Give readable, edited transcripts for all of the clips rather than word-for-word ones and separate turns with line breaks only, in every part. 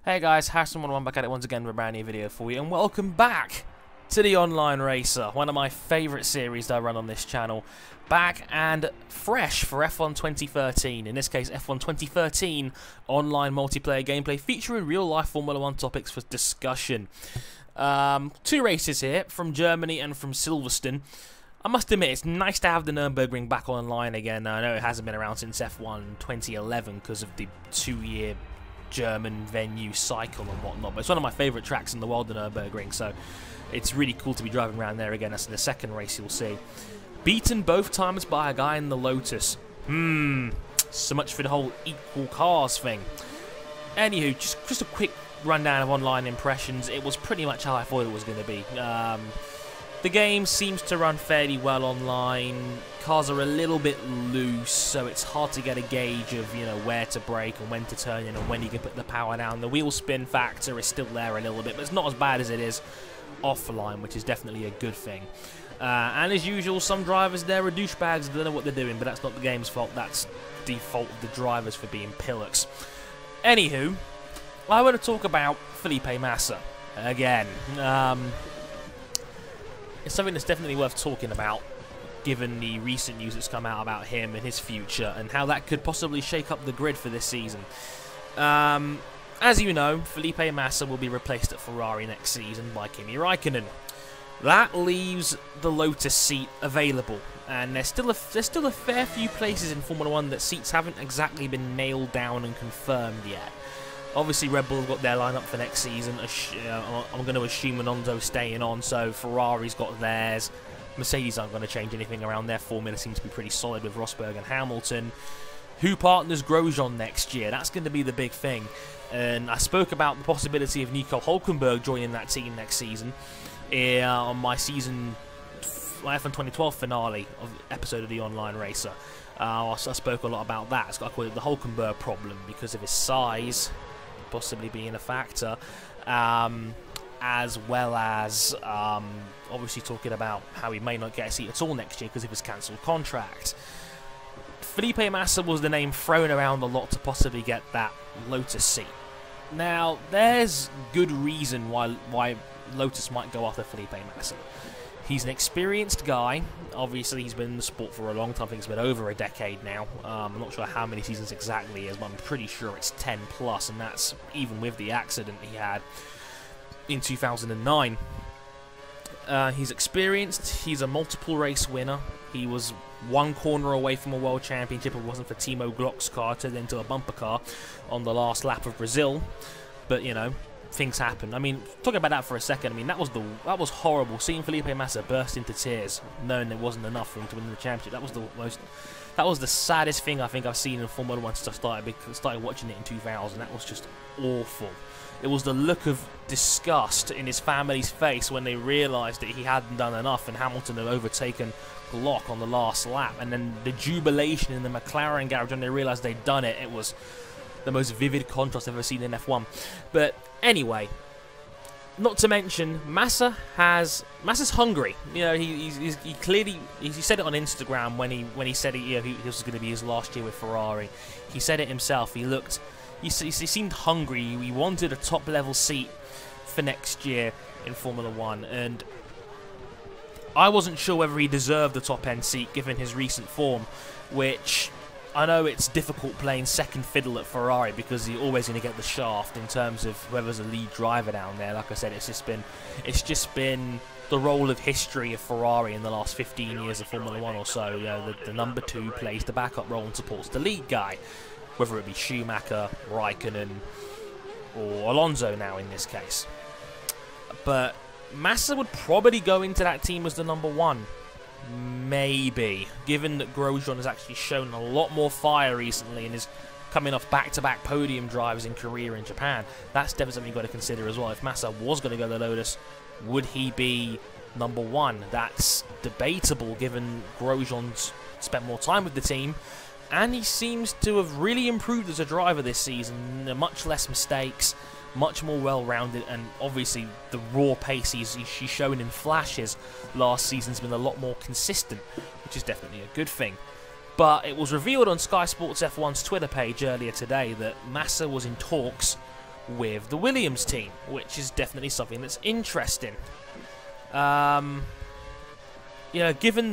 Hey guys, Harrison101 back at it once again with a brand new video for you, and welcome back to the Online Racer, one of my favourite series that I run on this channel. Back and fresh for F1 2013, in this case F1 2013 online multiplayer gameplay featuring real life Formula 1 topics for discussion. Two races here, from Germany and from Silverstone. I must admit, it's nice to have the Nürburgring back online again. I know it hasn't been around since F1 2011 because of the 2-year German venue cycle and whatnot, but it's one of my favourite tracks in the world, the Nürburgring, so it's really cool to be driving around there again. That's the second race you'll see. Beaten both times by a guy in the Lotus. So much for the whole equal cars thing. Anywho, just a quick rundown of online impressions. It was pretty much how I thought it was going to be. The game seems to run fairly well online. Cars are a little bit loose, so it's hard to get a gauge of, you know, where to brake and when to turn in and when you can put the power down. The wheel spin factor is still there a little bit, but it's not as bad as it is offline, which is definitely a good thing. And as usual, some drivers there are douchebags, don't know what they're doing, but that's not the game's fault. That's the fault of the drivers for being pillocks. Anywho, I want to talk about Felipe Massa again. It's something that's definitely worth talking about, given the recent news that's come out about him and his future, and how that could possibly shake up the grid for this season. As you know, Felipe Massa will be replaced at Ferrari next season by Kimi Räikkönen. That leaves the Lotus seat available, and there's still a fair few places in Formula 1 that seats haven't exactly been nailed down and confirmed yet. Obviously, Red Bull have got their lineup for next season. I'm going to assume Alonso's staying on, so Ferrari's got theirs. Mercedes aren't going to change anything around. Their formula seems to be pretty solid with Rosberg and Hamilton. Who partners Grosjean next year? That's going to be the big thing. And I spoke about the possibility of Nico Hulkenberg joining that team next season on my F1 2012 finale episode of the Online Racer. I spoke a lot about that. I call it the Hulkenberg problem because of his size possibly being a factor, as well as obviously talking about how he may not get a seat at all next year because of his cancelled contract. Felipe Massa was the name thrown around a lot to possibly get that Lotus seat. Now, there's good reason why Lotus might go after Felipe Massa. He's an experienced guy. Obviously, he's been in the sport for a long time. I think it's been over a decade now. I'm not sure how many seasons exactly it is, but I'm pretty sure it's 10 plus, and that's even with the accident he had in 2009. He's experienced. He's a multiple race winner. He was one corner away from a world championship. If it wasn't for Timo Glock's car, turned into a bumper car on the last lap of Brazil. But, you know, things happen. I mean, talking about that for a second, I mean, that was horrible. Seeing Felipe Massa burst into tears, knowing it wasn't enough for him to win the championship. That was the saddest thing I think I've seen in Formula 1 since I started watching it in 2000. That was just awful. It was the look of disgust in his family's face when they realised that he hadn't done enough and Hamilton had overtaken Glock on the last lap, and then the jubilation in the McLaren garage when they realised they'd done it. It was the most vivid contrast I've ever seen in F1. But anyway, not to mention Massa's hungry. You know, he clearly said it on Instagram when he said he was going to be his last year with Ferrari. He said it himself. He seemed hungry. He wanted a top level seat for next year in Formula 1, and I wasn't sure whether he deserved a top end seat given his recent form, which I know it's difficult playing second fiddle at Ferrari because you're always going to get the shaft in terms of whoever's a lead driver down there. Like I said, it's just been the role of history of Ferrari in the last 15 years of Formula 1 or so. You know, the number 2 plays the backup role and supports the lead guy, whether it be Schumacher, Raikkonen, or Alonso now in this case. But Massa would probably go into that team as the number 1. Maybe, given that Grosjean has actually shown a lot more fire recently and is coming off back-to-back podium drives in Korea and Japan. That's definitely something you've got to consider as well. If Massa was going to go to Lotus, would he be number 1? That's debatable given Grosjean's spent more time with the team, and he seems to have really improved as a driver this season. Much less mistakes, much more well-rounded, and obviously the raw pace he's shown in flashes last season's been a lot more consistent, which is definitely a good thing. But it was revealed on Sky Sports F1's Twitter page earlier today that Massa was in talks with the Williams team, which is definitely something that's interesting. Given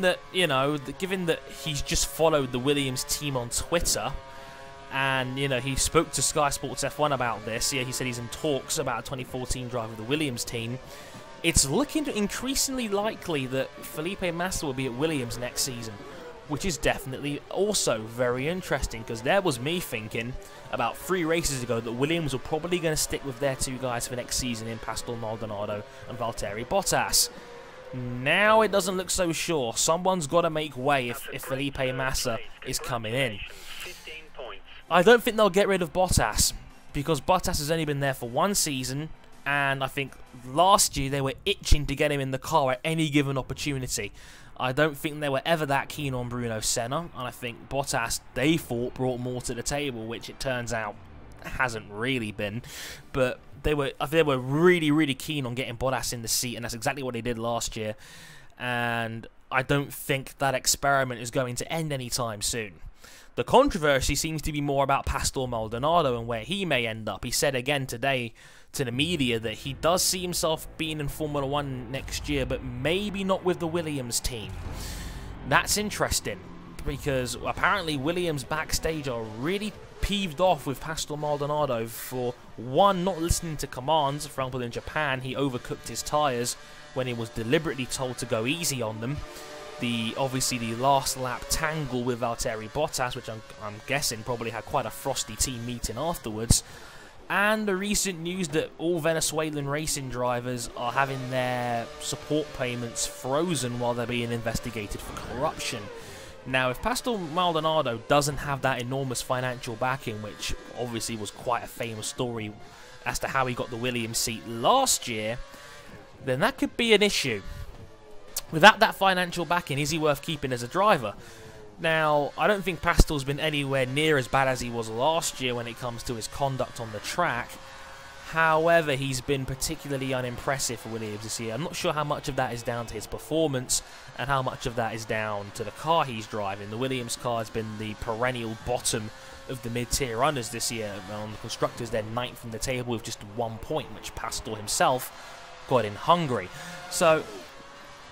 that he's just followed the Williams team on Twitter, and he spoke to Sky Sports F1 about this. He said he's in talks about a 2014 drive of the Williams team. It's looking increasingly likely that Felipe Massa will be at Williams next season, which is definitely also very interesting, because there was me thinking about 3 races ago that Williams were probably going to stick with their 2 guys for next season in Pastor Maldonado and Vallteri Bottas. Now it doesn't look so sure. Someone's got to make way if Felipe Massa is coming in. I don't think they'll get rid of Bottas, because Bottas has only been there for 1 season, and I think last year they were itching to get him in the car at any given opportunity. I don't think they were ever that keen on Bruno Senna, and I think Bottas, they thought, brought more to the table, which it turns out hasn't really been. But they were really, really keen on getting Bottas in the seat, and that's exactly what they did last year. And I don't think that experiment is going to end anytime soon. The controversy seems to be more about Pastor Maldonado and where he may end up. He said again today to the media that he does see himself being in Formula 1 next year, but maybe not with the Williams team. That's interesting, because apparently Williams backstage are really peeved off with Pastor Maldonado for, one, not listening to commands. For example, in Japan, he overcooked his tyres when he was deliberately told to go easy on them. Obviously the last lap tangle with Vallteri Bottas, which I'm guessing probably had quite a frosty team meeting afterwards, and the recent news that all Venezuelan racing drivers are having their support payments frozen while they're being investigated for corruption. Now, if Pastor Maldonado doesn't have that enormous financial backing, which obviously was quite a famous story as to how he got the Williams seat last year, then that could be an issue. Without that financial backing, is he worth keeping as a driver? Now, I don't think Pastor's been anywhere near as bad as he was last year when it comes to his conduct on the track. However, he's been particularly unimpressive for Williams this year. I'm not sure how much of that is down to his performance and how much of that is down to the car he's driving. The Williams car has been the perennial bottom of the mid-tier runners this year. On the constructors, they're 9th in the table with just 1 point, which Pastor himself got in Hungary. So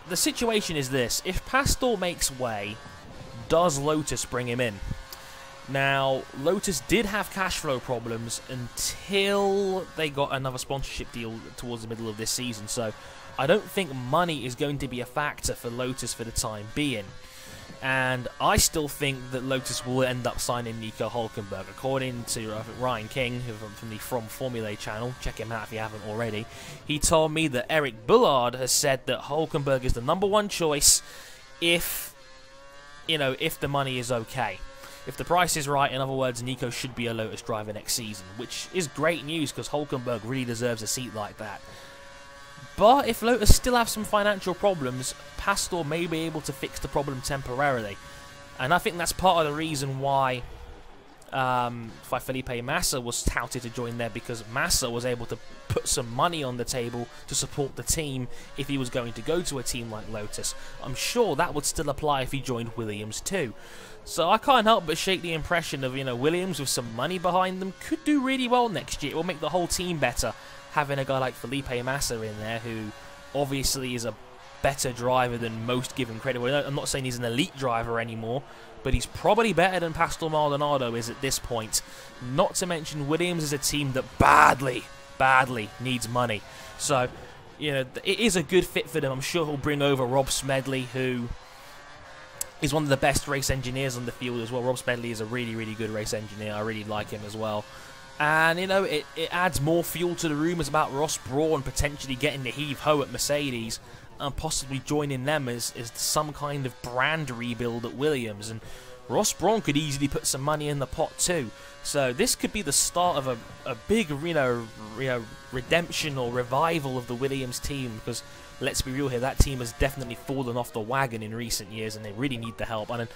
the situation is this: if Pastor makes way, does Lotus bring him in? Now, Lotus did have cash flow problems until they got another sponsorship deal towards the middle of this season, so I don't think money is going to be a factor for Lotus for the time being. And I still think that Lotus will end up signing Nico Hulkenberg. According to Ryan King, from the From Formulae channel, check him out if you haven't already, he told me that Eric Bullard has said that Hulkenberg is the #1 choice if the money is okay. If the price is right, in other words, Nico should be a Lotus driver next season, which is great news because Hulkenberg really deserves a seat like that. But if Lotus still have some financial problems, Pastor may be able to fix the problem temporarily. And I think that's part of the reason why Felipe Massa was touted to join there, because Massa was able to put some money on the table to support the team if he was going to go to a team like Lotus. I'm sure that would still apply if he joined Williams too. So I can't help but shake the impression of, Williams with some money behind them could do really well next year. It will make the whole team better, having a guy like Felipe Massa in there, who obviously is a better driver than most give him credit. Well, I'm not saying he's an elite driver anymore, but he's probably better than Pastor Maldonado is at this point. Not to mention Williams is a team that badly needs money. So, it is a good fit for them. I'm sure he'll bring over Rob Smedley, who is one of the best race engineers on the field as well. Rob Smedley is a really, really good race engineer. I really like him as well. And, it adds more fuel to the rumours about Ross Brawn potentially getting the heave-ho at Mercedes and possibly joining them as some kind of brand rebuild at Williams. And Ross Brawn could easily put some money in the pot too. So this could be the start of a big, redemption or revival of the Williams team, because let's be real here, that team has definitely fallen off the wagon in recent years, and they really need the help. And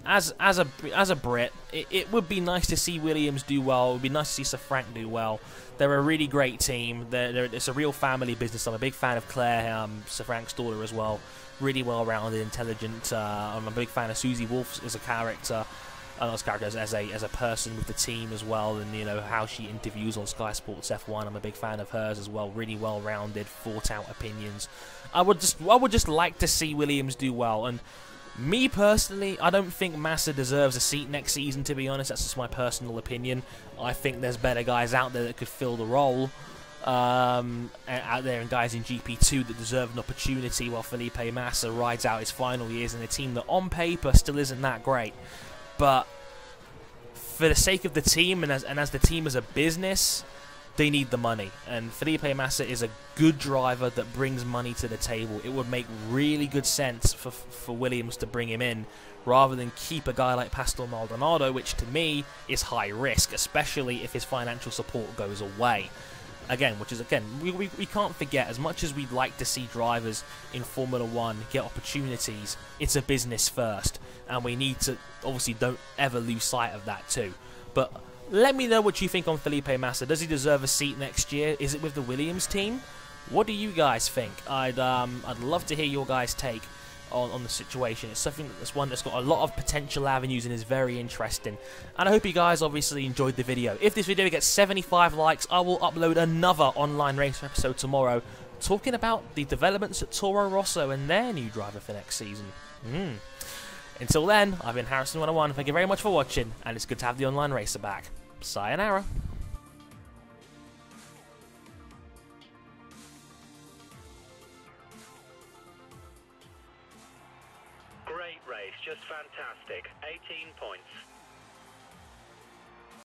as a Brit, it would be nice to see Williams do well. It would be nice to see Sir Frank do well. They're a really great team. It's a real family business. I'm a big fan of Claire, Sir Frank's daughter as well. Really well-rounded, intelligent. I'm a big fan of Susie Wolf as a character. As characters, as a person with the team as well, and you know how she interviews on Sky Sports F1. I'm a big fan of hers as well. Really well-rounded, thought-out opinions. I would just like to see Williams do well. And me personally, I don't think Massa deserves a seat next season. To be honest, that's just my personal opinion. I think there's better guys out there that could fill the role. Out there, and guys in GP2 that deserve an opportunity, while Felipe Massa rides out his final years in a team that on paper still isn't that great. But for the sake of the team and as the team as a business, they need the money. And Felipe Massa is a good driver that brings money to the table. It would make really good sense for Williams to bring him in rather than keep a guy like Pastor Maldonado, which to me is high risk, especially if his financial support goes away. Again, we can't forget, as much as we'd like to see drivers in Formula 1 get opportunities, it's a business first, and we need to, obviously, don't ever lose sight of that too. But let me know what you think on Felipe Massa. Does he deserve a seat next year? Is it with the Williams team? What do you guys think? I'd love to hear your guys' take on the situation. It's something that's one that's got a lot of potential avenues and is very interesting. And I hope you guys obviously enjoyed the video. If this video gets 75 likes, I will upload another online race episode tomorrow talking about the developments at Toro Rosso and their new driver for next season. Until then, I've been Harrison101. Thank you very much for watching, and it's good to have the online racer back. Sayonara.
Great race, just fantastic. 18 points.